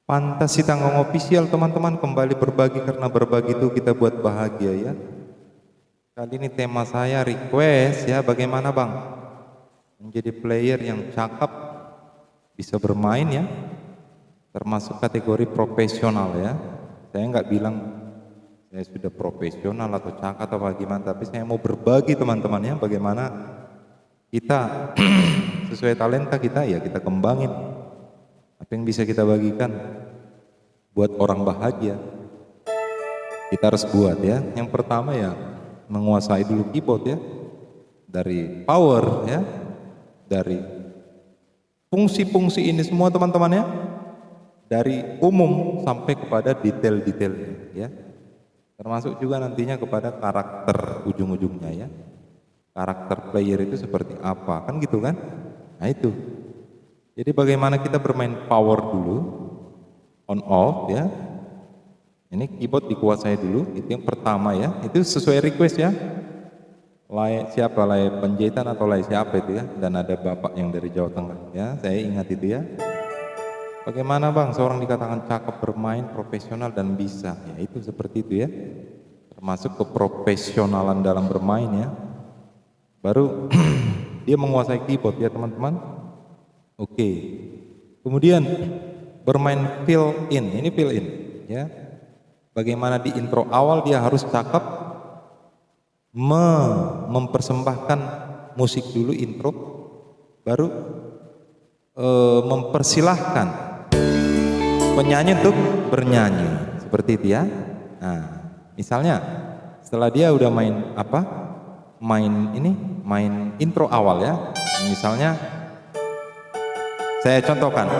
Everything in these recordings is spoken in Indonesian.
Fantasi Tanggung Official, teman-teman, kembali berbagi, karena berbagi itu kita buat bahagia ya. Kali ini tema saya request ya, bagaimana Bang menjadi player yang cakep, bisa bermain ya, termasuk kategori profesional ya. Saya nggak bilang saya sudah profesional atau cakep atau bagaimana, tapi saya mau berbagi teman-teman ya, bagaimana kita sesuai talenta kita ya kita kembangin. Apa yang bisa kita bagikan buat orang bahagia, kita harus buat ya. Yang pertama ya menguasai dulu keyboard ya, dari power ya, dari fungsi-fungsi ini semua teman-teman ya, dari umum sampai kepada detail-detailnya ya, termasuk juga nantinya kepada karakter ujung-ujungnya ya, karakter player itu seperti apa kan gitu kan. Nah itu, jadi bagaimana kita bermain power dulu, on off ya. Ini keyboard dikuasai dulu, itu yang pertama ya. Itu sesuai request ya. Siapa lay Penjahitan atau lay siapa itu ya. Dan ada bapak yang dari Jawa Tengah ya. Saya ingat itu ya. Bagaimana Bang seorang dikatakan cakep, bermain profesional dan bisa. Ya itu seperti itu ya. Termasuk keprofesionalan dalam bermain ya. Baru dia menguasai keyboard ya teman-teman. Oke, kemudian bermain fill in, ini fill in ya. Bagaimana di intro awal dia harus cakep, mempersembahkan musik dulu intro, baru mempersilahkan penyanyi untuk bernyanyi, seperti itu ya. Nah, misalnya setelah dia udah main apa? Main intro awal ya. Misalnya saya contohkan,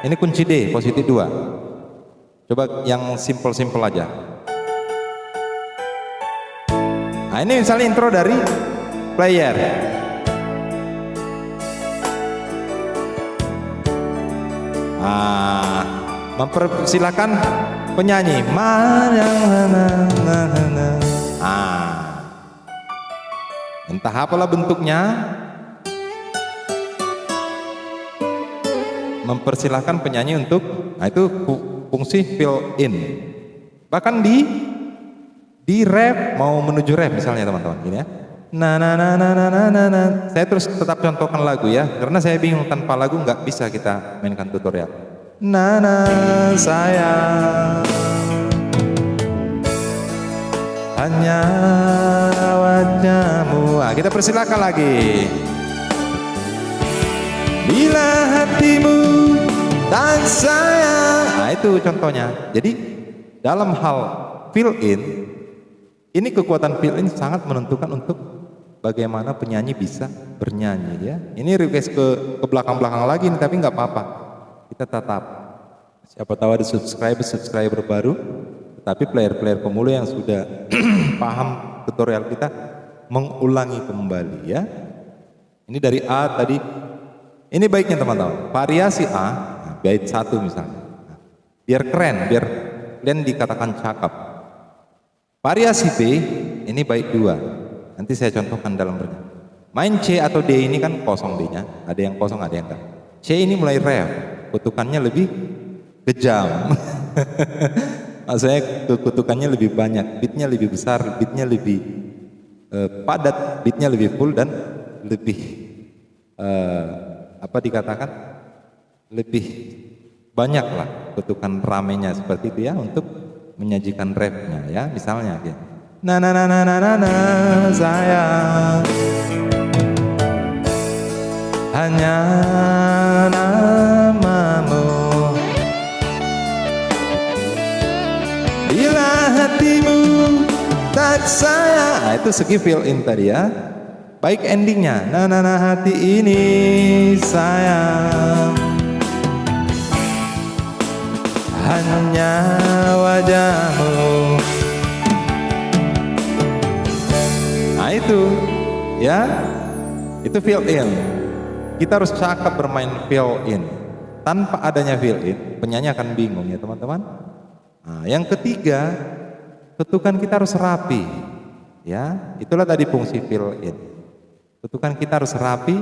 ini kunci D, posisi 2. Coba yang simple-simple aja. Nah ini misalnya intro dari player. Nah, mempersilahkan penyanyi. Entah apalah bentuknya, mempersilahkan penyanyi untuk, nah itu fungsi fill in. Bahkan di rap, mau menuju rap misalnya teman-teman ini ya. Saya terus tetap contohkan lagu ya, karena saya bingung tanpa lagu nggak bisa kita mainkan tutorial. Sayang hanya wajahmu. Nah, kita persilakan lagi. Bila hatimu tak sayang. Nah itu contohnya. Jadi dalam hal fill in, ini kekuatan fill in sangat menentukan untuk bagaimana penyanyi bisa bernyanyi ya. Ini request ke belakang-belakang lagi nih, tapi nggak apa-apa. Kita tetap, siapa tahu ada subscriber baru, tapi player-player pemula yang sudah paham tutorial kita mengulangi kembali ya. Ini dari A tadi. Ini baiknya teman-teman, variasi A, bait 1 misalnya, biar keren, biar kalian dikatakan cakep. Variasi B, ini bait 2, nanti saya contohkan dalam bernyanyi. Main C atau D ini kan kosong B-nya, ada yang kosong, ada yang enggak. C ini mulai rev, kutukannya lebih kejam. Maksudnya kutukannya lebih banyak, beatnya lebih besar, beatnya lebih padat, beatnya lebih full dan lebih apa dikatakan lebih banyak lah kutukan ramenya seperti itu ya, untuk menyajikan rapnya ya. Misalnya ya, sayang hanya namamu, bila hatimu tak sayang. Nah, itu segi fill in tadi ya. Baik endingnya, hati ini sayang hanya wajahmu. Nah itu ya, itu fill in. Kita harus cakap bermain fill in. Tanpa adanya fill in, penyanyi akan bingung ya teman-teman. Nah, yang ketiga, ketukan kita harus rapi ya. Itulah tadi fungsi fill in. Ketukan kita harus rapi.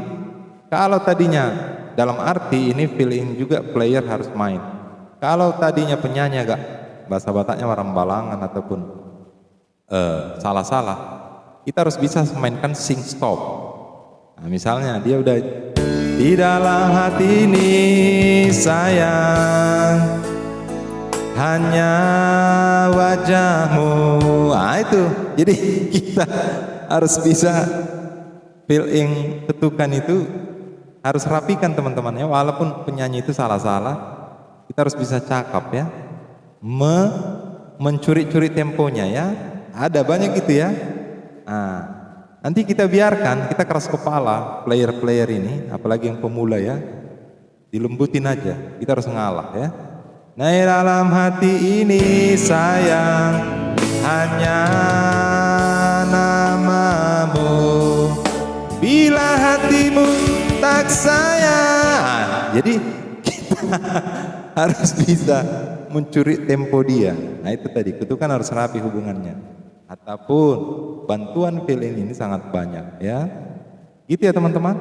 Kalau tadinya dalam arti ini fill in juga player harus main. Kalau tadinya penyanyi agak bahasa Bataknya warambalangan ataupun salah-salah, kita harus bisa mainkan sing stop. Nah, misalnya dia udah di dalam hati ini sayang hanya wajahmu. Nah itu, jadi kita harus bisa feeling ketukan itu harus rapikan teman-teman ya. Walaupun penyanyi itu salah-salah, kita harus bisa cakap ya, mencuri-curi temponya ya. Ada banyak gitu ya. Nah, nanti kita biarkan, kita keras kepala player-player ini, apalagi yang pemula ya, dilembutin aja. Kita harus ngalah ya. Nah, dalam hati ini sayang hanya namamu, bila hatimu tak sayang. Jadi kita harus bisa mencuri tempo dia. Nah itu tadi, ketukan harus rapi hubungannya. Ataupun bantuan feeling ini sangat banyak ya. Gitu ya teman-teman.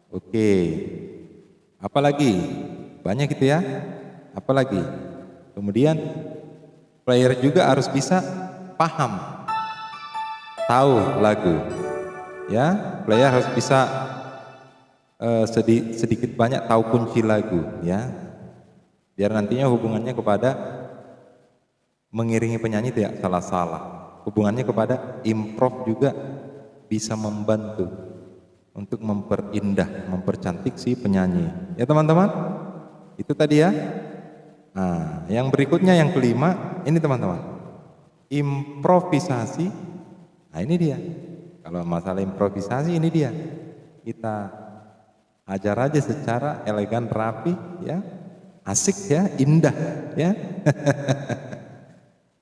Oke. Apalagi? Banyak gitu ya. Apalagi? Kemudian player juga harus bisa paham, tahu lagu. Ya, player harus bisa sedikit banyak tahu kunci lagu ya. Biar nantinya hubungannya kepada mengiringi penyanyi tidak salah-salah. Hubungannya kepada improv juga bisa membantu untuk memperindah, mempercantik si penyanyi. Ya teman-teman, itu tadi ya. Nah, yang berikutnya yang kelima, ini teman-teman, improvisasi. Nah ini dia. Kalau masalah improvisasi ini dia. Kita ajar aja secara elegan, rapi, ya, asik ya, indah, ya.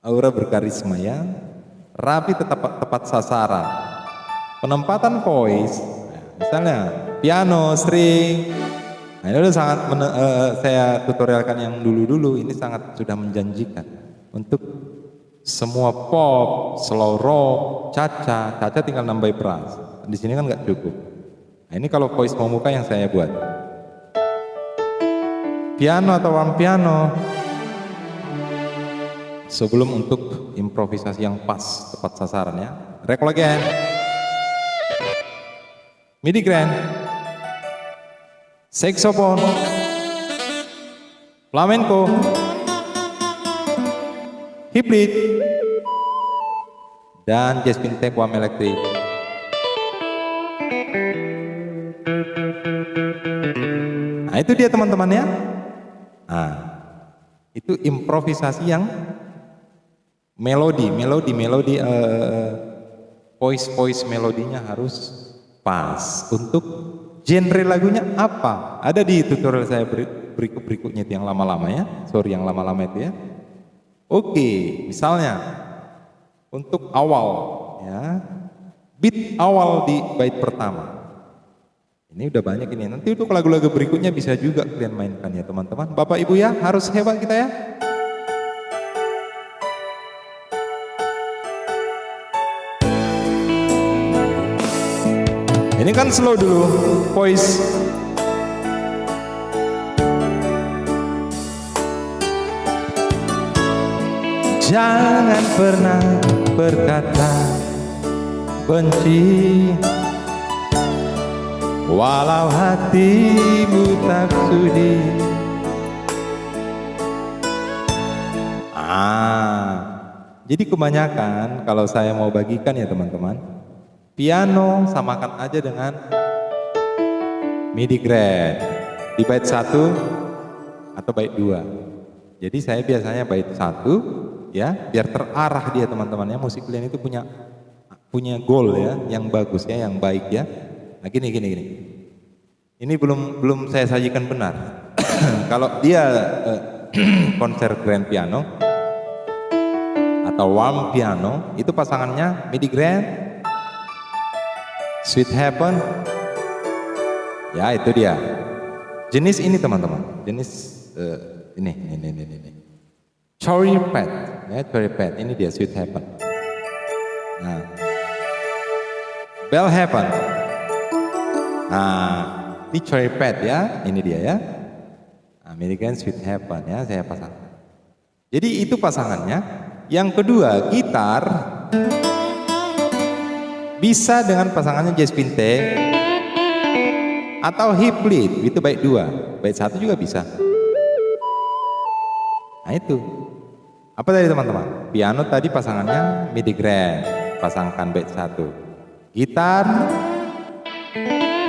Aura berkarisma ya, rapi tepat sasaran. Penempatan voice, misalnya piano, string. Nah, ini udah sangat saya tutorialkan yang dulu-dulu, ini sangat sudah menjanjikan untuk semua pop, slow rock, caca tinggal nambah brass. Di sini kan nggak cukup. Nah, ini kalau voice pemuka yang saya buat. Piano atau warm piano. Sebelum untuk improvisasi yang pas, tepat sasaran ya. Record again. Midi grand. Saxophone, flamenco, hibrid, dan jazz quintet wam elektrik. Nah itu dia teman-teman ya. Nah itu improvisasi yang melodi voice melodinya harus pas. Untuk genre lagunya apa? Ada di tutorial saya berikutnya itu yang lama-lama ya. Sorry yang lama-lama itu ya. Oke, misalnya untuk awal ya, beat awal di bait pertama. Ini udah banyak ini. Nanti untuk lagu-lagu berikutnya bisa juga kalian mainkan ya teman-teman. Bapak Ibu ya, harus hebat kita ya. Ini kan slow dulu, voice. Jangan pernah berkata benci, walau hatimu tak sudi. Jadi kebanyakan kalau saya mau bagikan ya teman-teman, piano samakan aja dengan midi grand di bait 1 atau bait 2. Jadi saya biasanya bait 1 ya, biar terarah dia teman-teman ya. Musik kalian itu punya goal ya, yang bagus ya, yang baik ya. Nah gini. Ini belum saya sajikan benar. Kalau dia konser grand piano atau warm piano, itu pasangannya midi grand, Sweet Heaven, ya itu dia. Jenis ini teman-teman, jenis ini. Cherry Pet, ya Cherry Pet, ini dia Sweet Heaven. Nah, Bell Heaven. Nah, ini Cherry Pet ya, ini dia ya. Nah, American Sweet Heaven ya, saya pasang. Jadi itu pasangannya. Yang kedua, gitar bisa dengan pasangannya jazz pinte atau hip lead, itu bait 2, bait 1 juga bisa. Nah itu. Apa tadi teman-teman? Piano tadi pasangannya midi grand, pasangkan bait 1. Gitar,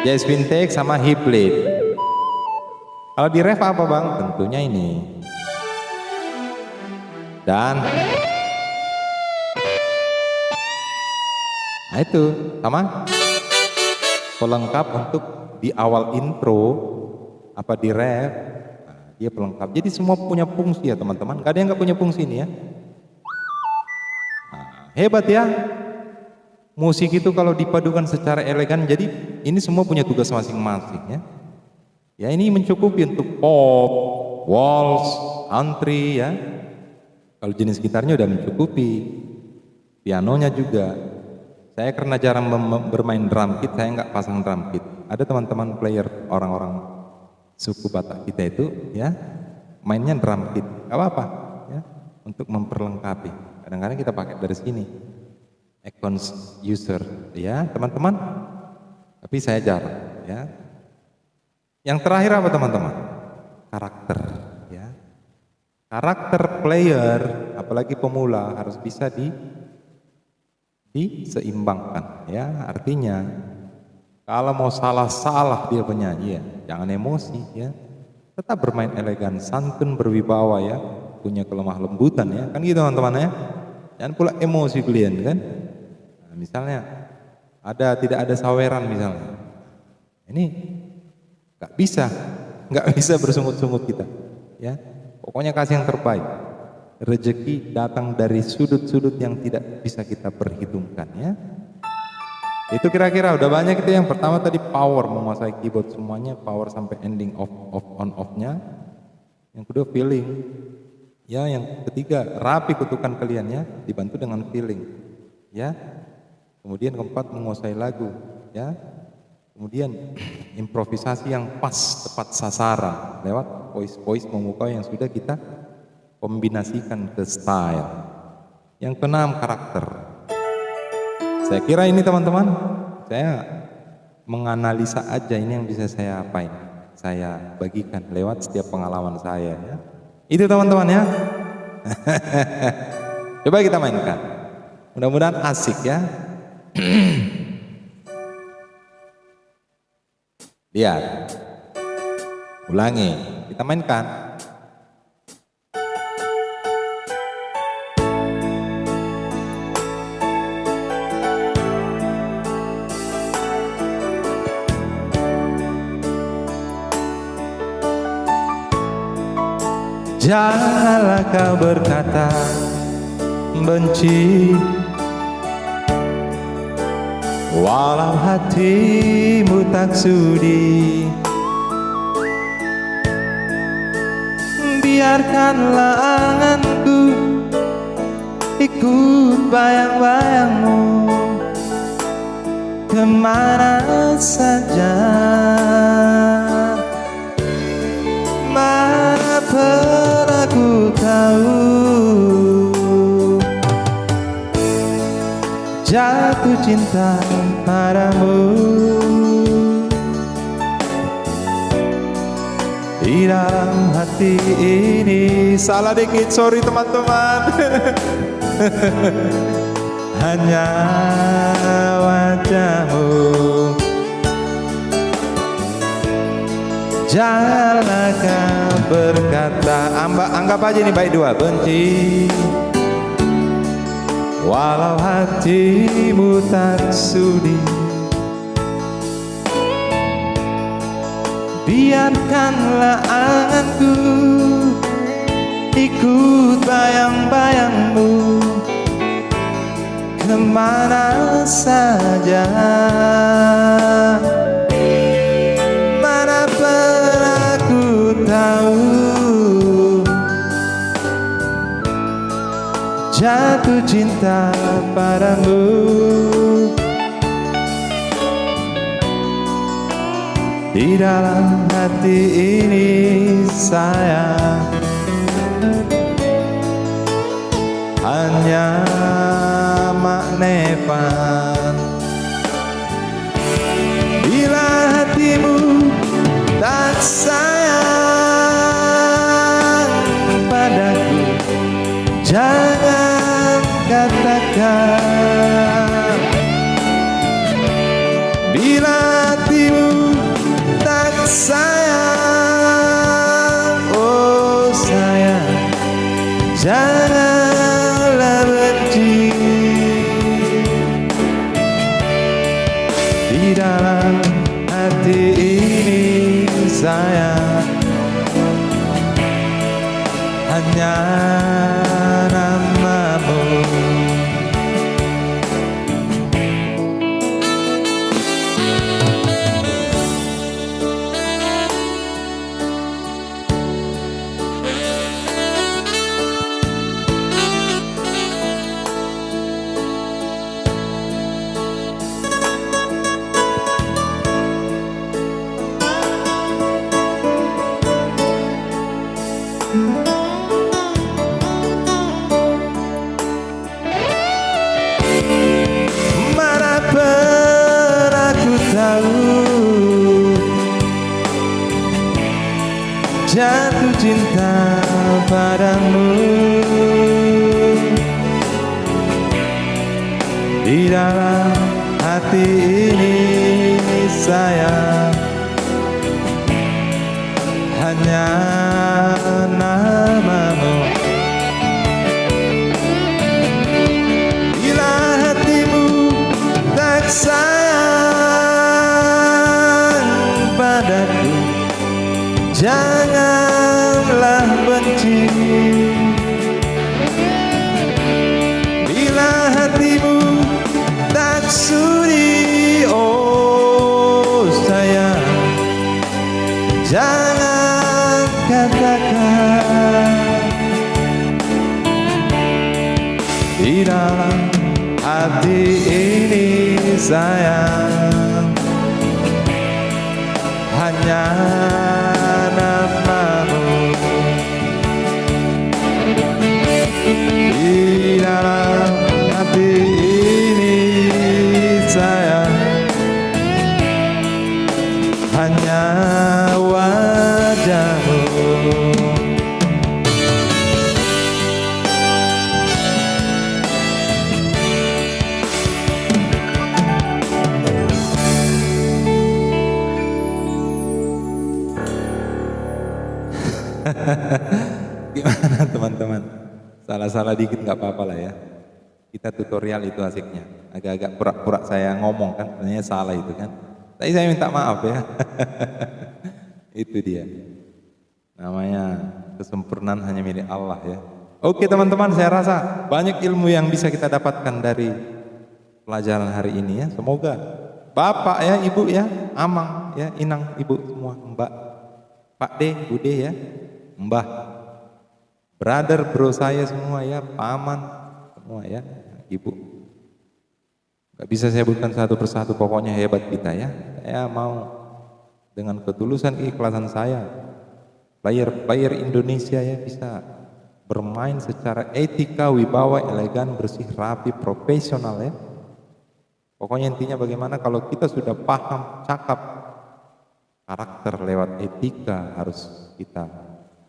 jazz vintage sama hip lead. Kalau di ref apa bang? Tentunya ini. Dan nah itu sama pelengkap untuk di awal intro apa di ref. Dia pelengkap. Jadi semua punya fungsi ya teman-teman. Gak ada yang gak punya fungsi ini ya. Nah, hebat ya. Musik itu kalau dipadukan secara elegan. Jadi ini semua punya tugas masing-masing ya. Ya ini mencukupi untuk pop, waltz, country ya. Kalau jenis gitarnya udah mencukupi. Pianonya juga. Saya karena jarang bermain drum kit, saya nggak pasang drum kit. Ada teman-teman player orang-orang suku Batak kita itu ya mainnya drum kit, gak apa-apa ya, untuk memperlengkapi. Kadang-kadang kita pakai dari sini Econs user ya teman-teman, tapi saya jarang ya. Yang terakhir apa teman-teman? Karakter ya. Karakter player apalagi pemula harus bisa diseimbangkan ya. Artinya kalau mau salah-salah dia penyanyi ya, jangan emosi ya. Tetap bermain elegan, santun, berwibawa ya, punya kelemah lembutan ya. Kan gitu teman-teman ya. Jangan pula emosi kalian kan. Nah, misalnya tidak ada saweran misalnya. Ini nggak bisa bersungut-sungut kita ya. Pokoknya kasih yang terbaik. Rezeki datang dari sudut-sudut yang tidak bisa kita perhitungkan ya. Itu kira-kira udah banyak itu. Yang pertama tadi power, menguasai keyboard semuanya, power sampai ending off on off-nya. Yang kedua feeling. Ya, yang ketiga rapi kutukan kalian ya, dibantu dengan feeling. Ya. Kemudian keempat menguasai lagu, ya. Kemudian improvisasi yang pas, tepat sasaran lewat voice memukau yang sudah kita kombinasikan ke style. Yang keenam karakter. Saya kira ini teman-teman, saya menganalisa aja ini yang bisa saya apain, saya bagikan lewat setiap pengalaman saya ya. Itu teman-teman ya. Coba kita mainkan. Mudah-mudahan asik ya. Lihat. Ulangi, kita mainkan. Janganlah kau berkata benci, walau hatimu tak sudi. Biarkanlah anganku ikut bayang-bayangmu kemana saja. Mana pernah ku tahu jatuh cinta padamu. Di dalam hati ini, salah dikit, sorry teman-teman. Hanya wajahmu. Janganlah kau berkata, anggap aja ini bait 2, benci, walau hatimu tak sudi. Biarkanlah anganku ikut bayang-bayangmu kemana saja. Mana pernah ku tahu jatuh cinta padamu. Di dalam hati ini sayang, hanya maknepan. Bila hatimu tak sayang padaku, jangan katakan. Bila hatimu tak sayang, oh sayang, janganlah benci. Di dalam hati ini sayang, hanya namamu. Mana pernah ku tahu jatuh cinta padamu. Di dalam hati ini sayang, hanya namamu. Bila hatimu tak sayang padaku, janganlah benci. Bila hatimu tak sudi, oh sayang, jangan katakan. Di dalam hati ini sayang, hanya namamu. Di dalam hati ini sayang, hanya wajahmu. Gimana teman-teman? Salah-salah dikit nggak apa-apa lah ya. Kita tutorial itu asiknya. Agak-agak pura-pura saya ngomong kan, sebenarnya salah itu kan. Tapi saya minta maaf ya. Itu dia. Namanya kesempurnaan hanya milik Allah ya. Oke teman-teman, saya rasa banyak ilmu yang bisa kita dapatkan dari pelajaran hari ini ya. Semoga Bapak ya, Ibu ya, Amang ya, Inang, Ibu semua, Mbak, Pak D, Bude ya, Mbah, brother, bro saya semua ya, paman semua ya, Ibu. Gak bisa saya sebutkan satu persatu, pokoknya hebat kita ya. Saya mau dengan ketulusan keikhlasan saya, player Indonesia ya bisa bermain secara etika, wibawa, elegan, bersih, rapi, profesional ya. Pokoknya intinya bagaimana kalau kita sudah paham, cakap, karakter lewat etika harus kita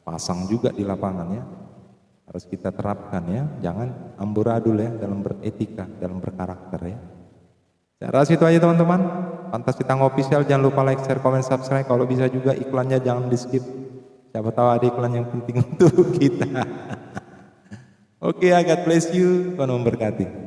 pasang juga di lapangan ya. Harus kita terapkan ya. Jangan amburadul ya dalam beretika, dalam berkarakter ya. Saya rasa itu aja teman-teman. Pantas kita Official, jangan lupa like, share, komen, subscribe. Kalau bisa juga iklannya jangan di skip. Siapa tahu ada iklan yang penting untuk kita. Oke, God bless you. Tuhan memberkati.